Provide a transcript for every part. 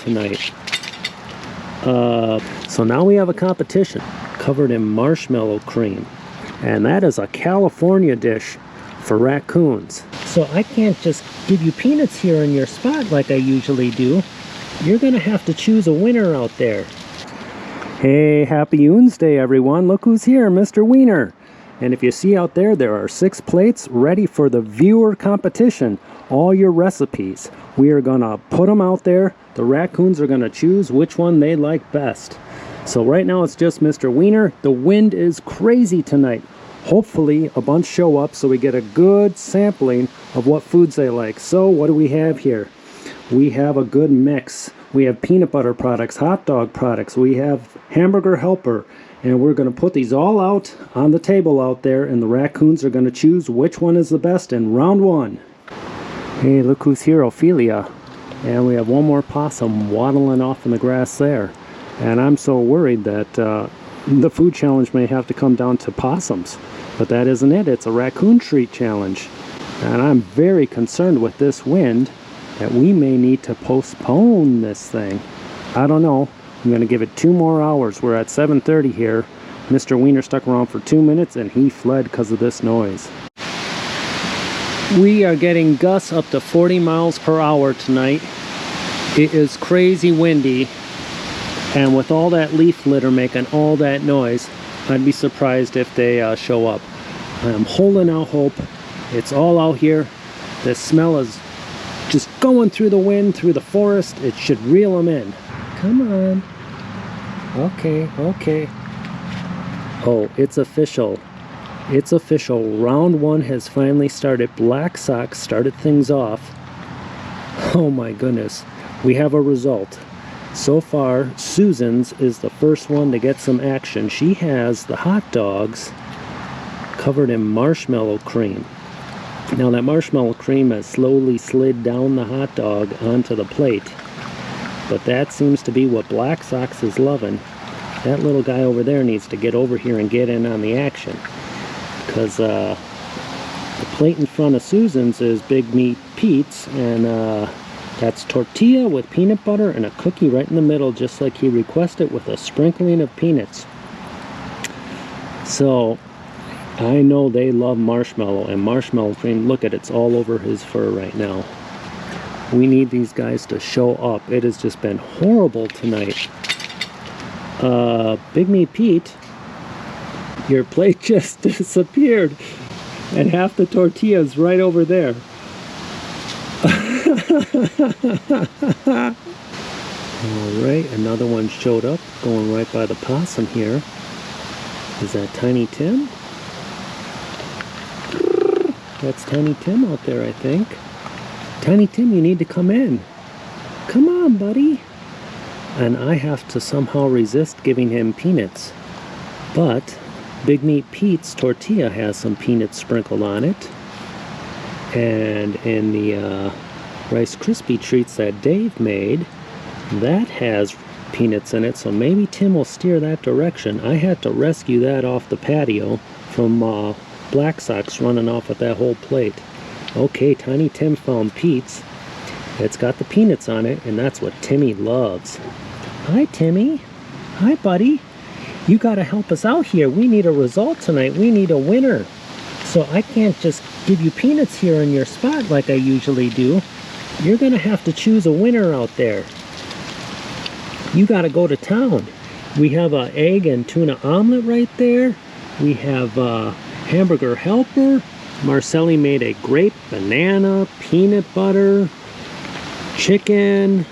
tonight. So now we have a competition covered in marshmallow cream. And that is a California dish for raccoons. So I can't just give you peanuts here in your spot like I usually do. You're gonna have to choose a winner out there. Hey, happy OONSDAY everyone. Look who's here, Mr. Wiener. And if you see out there, there are 6 plates ready for the viewer competition. All your recipes. We are gonna put them out there. The raccoons are gonna choose which one they like best. So right now it's just Mr. Wiener. The wind is crazy tonight. Hopefully a bunch show up so we get a good sampling of what foods they like. So what do we have here? We have a good mix. We have peanut butter products, hot dog products, we have hamburger helper, and we're going to put these all out on the table out there, and the raccoons are going to choose which one is the best in round 1. Hey, look who's here, Ophelia. And we have one more possum waddling off in the grass there. And I'm so worried that the food challenge may have to come down to possums. But that isn't it. It's a raccoon treat challenge. And I'm very concerned with this wind that we may need to postpone this thing. I don't know. I'm going to give it 2 more hours. We're at 7:30 here. Mr. Wiener stuck around for 2 minutes and he fled because of this noise. We are getting gusts up to 40 miles per hour tonight. It is crazy windy. And with all that leaf litter making all that noise, I'd be surprised if they show up. I'm holding out hope. It's all out here. The smell is just going through the wind, through the forest. It should reel them in. Come on. Okay, okay. Oh, it's official. It's official. Round 1 has finally started. Black Sox started things off. Oh my goodness. We have a result. So far, Susan's is the first one to get some action. She has the hot dogs covered in marshmallow cream. Now that marshmallow cream has slowly slid down the hot dog onto the plate. But that seems to be what Black Sox is loving. That little guy over there needs to get over here and get in on the action. Because the plate in front of Susan's is Big Meat Pete's, and that's tortilla with peanut butter and a cookie right in the middle, just like he requested, with a sprinkling of peanuts. So I know they love marshmallow, and marshmallow cream, look at it, it's all over his fur right now. We need these guys to show up. It has just been horrible tonight. Big Meat Pete, your plate just disappeared, and half the tortilla is right over there. Alright, another one showed up, going right by the possum here. Is that Tiny Tim? That's Tiny Tim out there, I think. Tiny Tim, you need to come in. Come on, buddy. And I have to somehow resist giving him peanuts. But Big Meat Pete's tortilla has some peanuts sprinkled on it. And in the Rice Krispie treats that Dave made, that has peanuts in it, so maybe Tim will steer that direction. I had to rescue that off the patio from Black Sox running off with that whole plate. Okay, Tiny Tim found Pete's. It's got the peanuts on it, and that's what Timmy loves. Hi, Timmy. Hi, buddy. You gotta help us out here. We need a result tonight. We need a winner. So I can't just give you peanuts here in your spot like I usually do. You're gonna have to choose a winner out there. You gotta go to town. We have an egg and tuna omelet right there. We have hamburger helper. Marcelli made a grape, banana, peanut butter, chicken.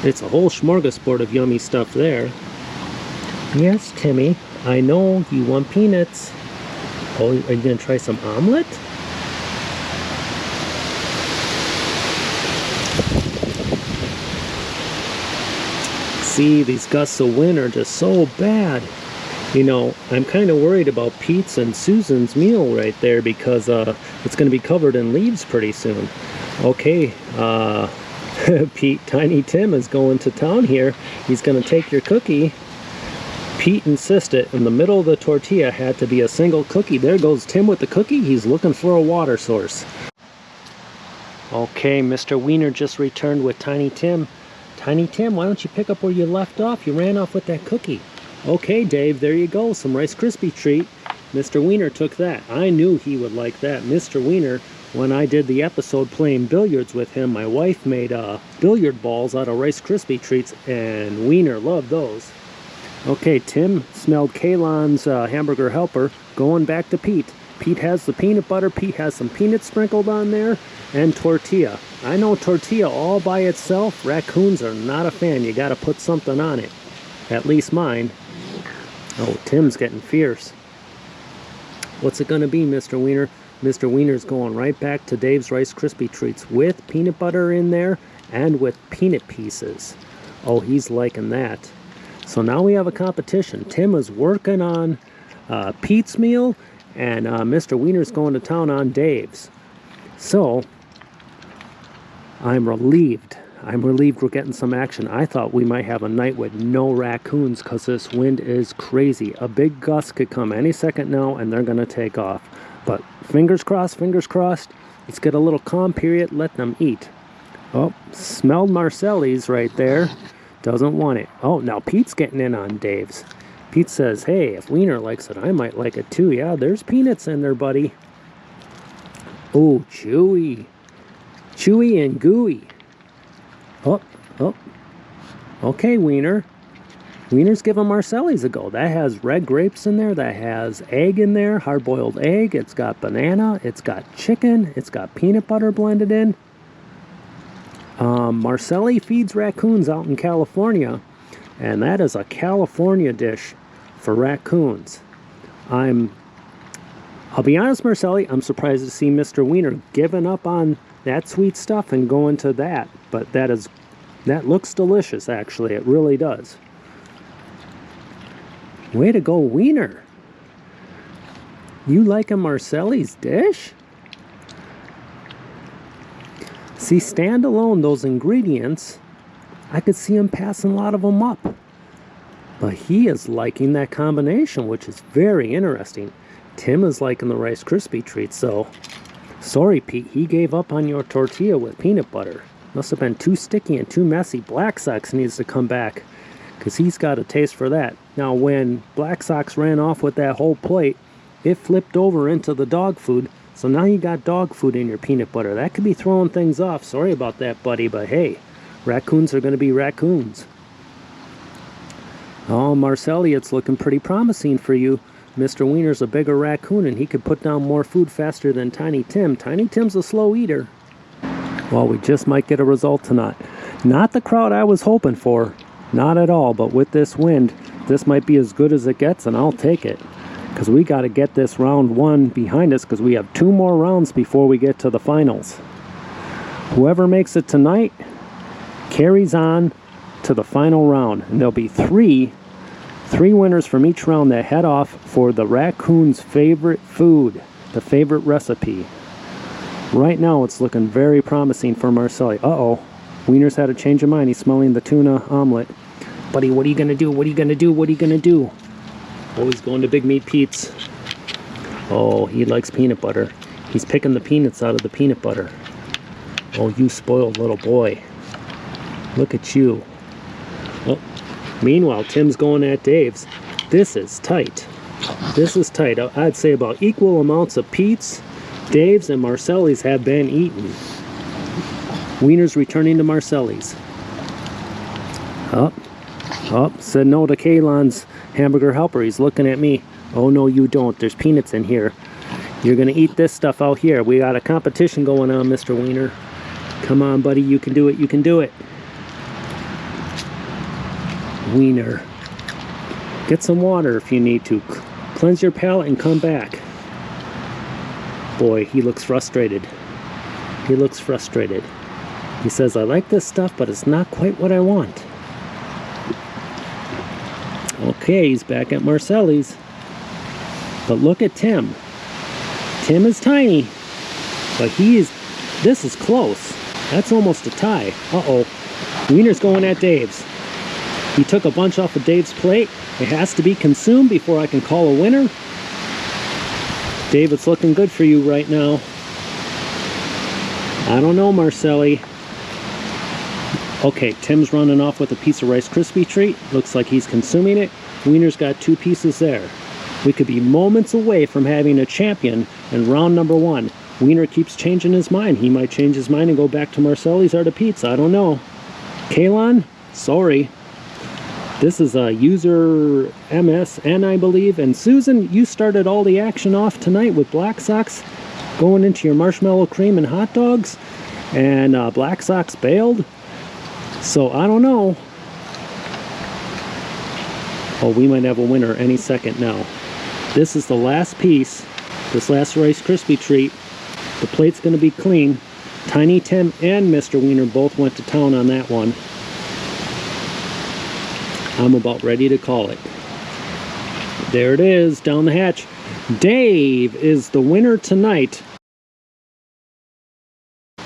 It's a whole smorgasbord of yummy stuff there. Yes, Timmy, I know you want peanuts. Oh, are you gonna try some omelet? See, these gusts of wind are just so bad. You know, I'm kind of worried about Pete's and Susan's meal right there, because it's going to be covered in leaves pretty soon. Okay, Pete, Tiny Tim is going to town here. He's going to take your cookie. Pete insisted in the middle of the tortilla had to be a single cookie. There goes Tim with the cookie. He's looking for a water source. Okay, Mr. Wiener just returned with Tiny Tim. Tiny Tim, why don't you pick up where you left off? You ran off with that cookie. Okay, Dave, there you go. Some Rice Krispie treat. Mr. Wiener took that. I knew he would like that. Mr. Wiener, when I did the episode playing billiards with him, my wife made billiard balls out of Rice Krispie treats, and Wiener loved those. Okay, Tim smelled Kalon's hamburger helper. Going back to Pete. Pete has the peanut butter. Pete has some peanuts sprinkled on there, and tortilla. I know tortilla all by itself, raccoons are not a fan. You gotta put something on it. At least mine. Oh, Tim's getting fierce. What's it gonna be, Mr. Wiener? Mr. Wiener's going right back to Dave's Rice Krispie treats with peanut butter in there and with peanut pieces. Oh, he's liking that. So now we have a competition. Tim is working on Pete's meal, and Mr. Wiener's going to town on Dave's. So I'm relieved. I'm relieved we're getting some action. I thought we might have a night with no raccoons because this wind is crazy. A big gust could come any second now and they're going to take off. But fingers crossed, fingers crossed. Let's get a little calm period, let them eat. Oh, smelled Marcelli's right there. Doesn't want it. Oh, now Pete's getting in on Dave's. Pete says, hey, if Wiener likes it, I might like it too. Yeah, there's peanuts in there, buddy. Oh, chewy. Chewy and gooey. Oh. Okay, Wiener. Wiener's giving Marcelli's a go. That has red grapes in there. That has egg in there, hard-boiled egg. It's got banana. It's got chicken. It's got peanut butter blended in. Marcelli feeds raccoons out in California, and that is a California dish for raccoons. I'll be honest, Marcelli, I'm surprised to see Mr. Wiener giving up on that sweet stuff and going to that. But that looks delicious, actually. It really does. Way to go, Wiener. You liking Marcelli's dish? See, stand alone, those ingredients, I could see him passing a lot of them up. But he is liking that combination, which is very interesting. Tim is liking the Rice Krispie treats, so sorry, Pete, he gave up on your tortilla with peanut butter. Must have been too sticky and too messy. Black Sox needs to come back, because he's got a taste for that. Now, when Black Sox ran off with that whole plate, it flipped over into the dog food, so now you got dog food in your peanut butter. That could be throwing things off. Sorry about that, buddy, but hey, raccoons are going to be raccoons. Oh, Marcelli, it's looking pretty promising for you. Mr. Wiener's a bigger raccoon, and he could put down more food faster than Tiny Tim. Tiny Tim's a slow eater. Well, we just might get a result tonight. Not the crowd I was hoping for. Not at all, but with this wind, this might be as good as it gets, and I'll take it. Because we got to get this round one behind us, because we have 2 more rounds before we get to the finals. Whoever makes it tonight carries on to the final round, and there'll be three winners from each round that head off for the raccoon's favorite food, the favorite recipe. Right now, it's looking very promising for Marcelli. Uh-oh, Wiener's had a change of mind. He's smelling the tuna omelet. Buddy, what are you going to do? What are you going to do? What are you going to do? Oh, he's going to Big Meat Pete's. Oh, he likes peanut butter. He's picking the peanuts out of the peanut butter. Oh, you spoiled little boy. Look at you. Oh, meanwhile, Tim's going at Dave's. This is tight. This is tight. I'd say about equal amounts of Pete's, Dave's, and Marcelli's have been eaten. Wiener's returning to Marcelli's. Up. Said no to Kalon's hamburger helper. He's looking at me. Oh, no, you don't. There's peanuts in here. You're going to eat this stuff out here. We got a competition going on, Mr. Wiener. Come on, buddy. You can do it. You can do it. Wiener. Get some water if you need to. Cleanse your palate and come back. Boy, he looks frustrated. He looks frustrated. He says, I like this stuff, but it's not quite what I want. Okay, he's back at Marcelli's. But look at Tim. Tim is tiny, but this is close. That's almost a tie. Uh-oh. Wiener's going at Dave's. He took a bunch off of Dave's plate. It has to be consumed before I can call a winner. Dave, it's looking good for you right now. I don't know, Marcelli. Okay, Tim's running off with a piece of Rice Krispie treat. Looks like he's consuming it. Wiener's got 2 pieces there. We could be moments away from having a champion in round number 1. Wiener keeps changing his mind. He might change his mind and go back to Marcelli's or to Pete's. I don't know. Kalon, sorry. This is a user MSN, I believe. And Susan, you started all the action off tonight with Black Sox going into your marshmallow cream and hot dogs. And Black Sox bailed. So I don't know. Oh, we might have a winner any second now. This is the last piece. This last Rice Krispie treat. The plate's going to be clean. Tiny Tim and Mr. Wiener both went to town on that one. I'm about ready to call it. There it is, down the hatch. Dave is the winner tonight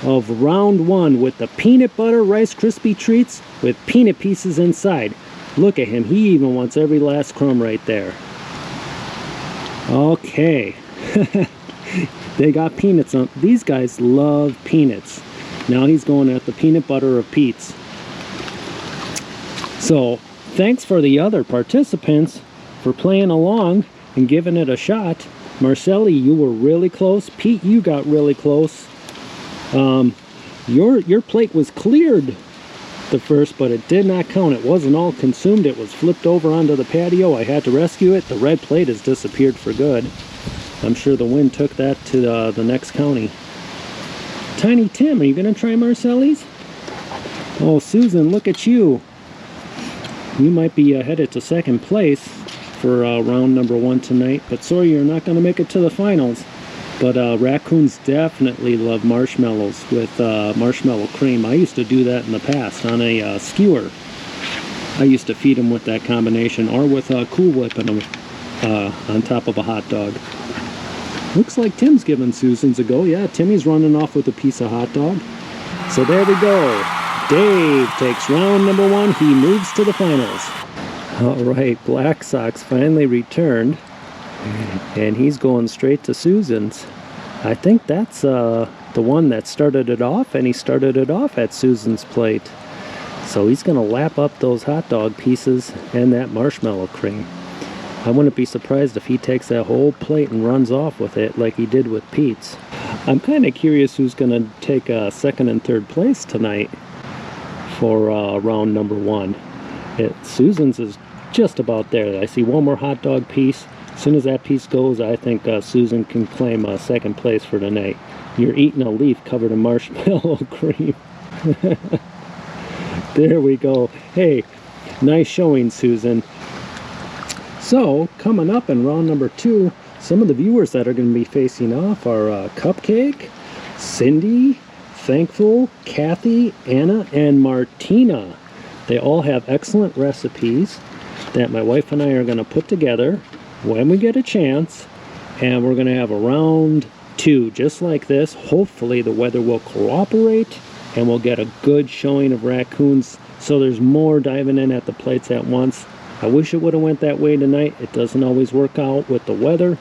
of round 1 with the peanut butter Rice Krispie treats with peanut pieces inside. Look at him, he even wants every last crumb right there. Okay. They got peanuts on. These guys love peanuts. Now he's going at the peanut butter of Pete's. So, thanks for the other participants for playing along and giving it a shot. Marcelli, you were really close. Pete, you got really close. Your plate was cleared the first, but it did not count. It wasn't all consumed. It was flipped over onto the patio. I had to rescue it. The red plate has disappeared for good. I'm sure the wind took that to the next county. Tiny Tim, are you going to try Marcelli's? Oh, Susan, look at you. You might be headed to second place for round number 1 tonight, but sorry, you're not going to make it to the finals. But raccoons definitely love marshmallows with marshmallow cream. I used to do that in the past on a skewer. I used to feed them with that combination, or with Cool Whip in them on top of a hot dog. Looks like Tim's giving Susan's a go. Yeah, Timmy's running off with a piece of hot dog. So there we go. Dave takes round number 1. He moves to the finals. All right, Black Sox finally returned. And he's going straight to Susan's. I think that's the one that started it off, and he started it off at Susan's plate. So he's going to lap up those hot dog pieces and that marshmallow cream. I wouldn't be surprised if he takes that whole plate and runs off with it like he did with Pete's. I'm kind of curious who's going to take second and third place tonight for round number 1. Susan's is just about there. I see one more hot dog piece. As soon as that piece goes, I think Susan can claim second place for tonight. You're eating a leaf covered in marshmallow cream. There we go. Hey, nice showing, Susan. So, coming up in round number 2, some of the viewers that are going to be facing off are Cupcake, Cindy, Thankful, Kathy, Anna, and Martina. They all have excellent recipes that my wife and I are going to put together when we get a chance, and we're going to have a round 2 just like this. Hopefully the weather will cooperate and we'll get a good showing of raccoons, so there's more diving in at the plates at once. I wish it would have went that way tonight. It doesn't always work out with the weather,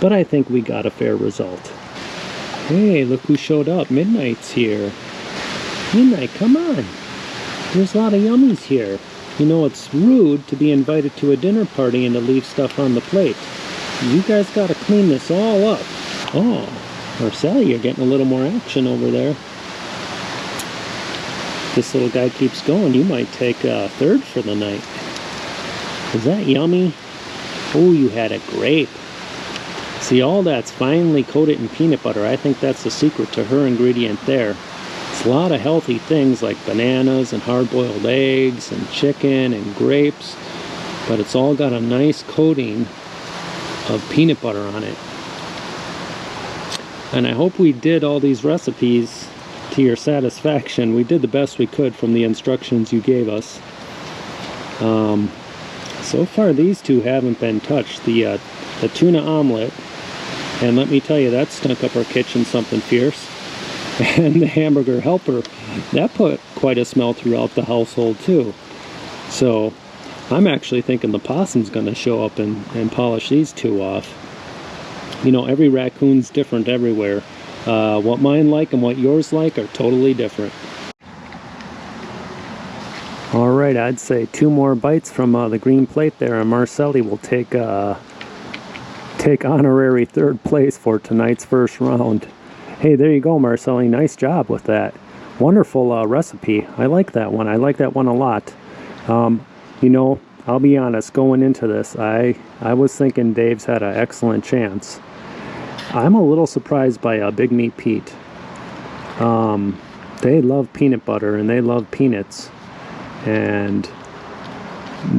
but I think we got a fair result. Hey, look who showed up. Midnight's here. Midnight, come on. There's a lot of yummies here. You know, it's rude to be invited to a dinner party and to leave stuff on the plate. You guys got to clean this all up. Oh, Marcelli, you're getting a little more action over there. This little guy keeps going. You might take third for the night. Is that yummy? Oh, you had a grape. See, all that's finely coated in peanut butter. I think that's the secret to her ingredient there. It's a lot of healthy things like bananas and hard-boiled eggs and chicken and grapes, but it's all got a nice coating of peanut butter on it. And I hope we did all these recipes to your satisfaction. We did the best we could from the instructions you gave us. So far these two haven't been touched. The tuna omelet, and let me tell you, that stunk up our kitchen something fierce. And the hamburger helper, that put quite a smell throughout the household too. So I'm actually thinking the possum's going to show up and polish these two off. You know, every raccoon's different everywhere. What mine like and what yours like are totally different. right, I'd say 2 more bites from the green plate there, and Marcelli will take honorary 3rd place for tonight's first round. Hey, there you go, Marcelli. Nice job with that. Wonderful recipe. I like that one. I like that one a lot. You know, I'll be honest, going into this, I was thinking Dave's had an excellent chance. I'm a little surprised by Big Meat Pete. They love peanut butter and they love peanuts. And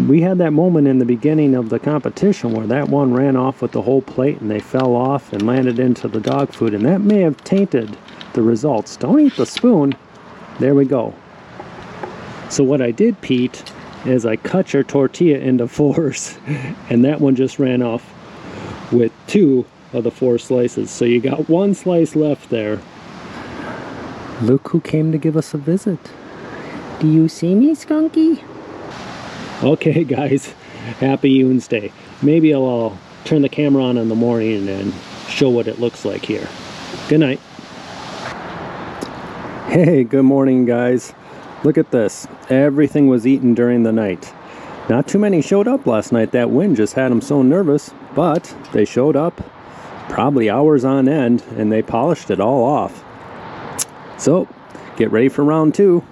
we had that moment in the beginning of the competition where that one ran off with the whole plate and they fell off and landed into the dog food, and that may have tainted the results. Don't eat the spoon. There we go. So what I did, Pete, is I cut your tortilla into 4s, and that one just ran off with 2 of the 4 slices. So you got 1 slice left there. Look who came to give us a visit. Do you see me, Skunky? Okay, guys, happy OONSDAY. Maybe I'll turn the camera on in the morning and show what it looks like here. Good night. Hey, good morning, guys. Look at this. Everything was eaten during the night. Not too many showed up last night. That wind just had them so nervous, but they showed up probably hours on end and they polished it all off. So, get ready for round 2.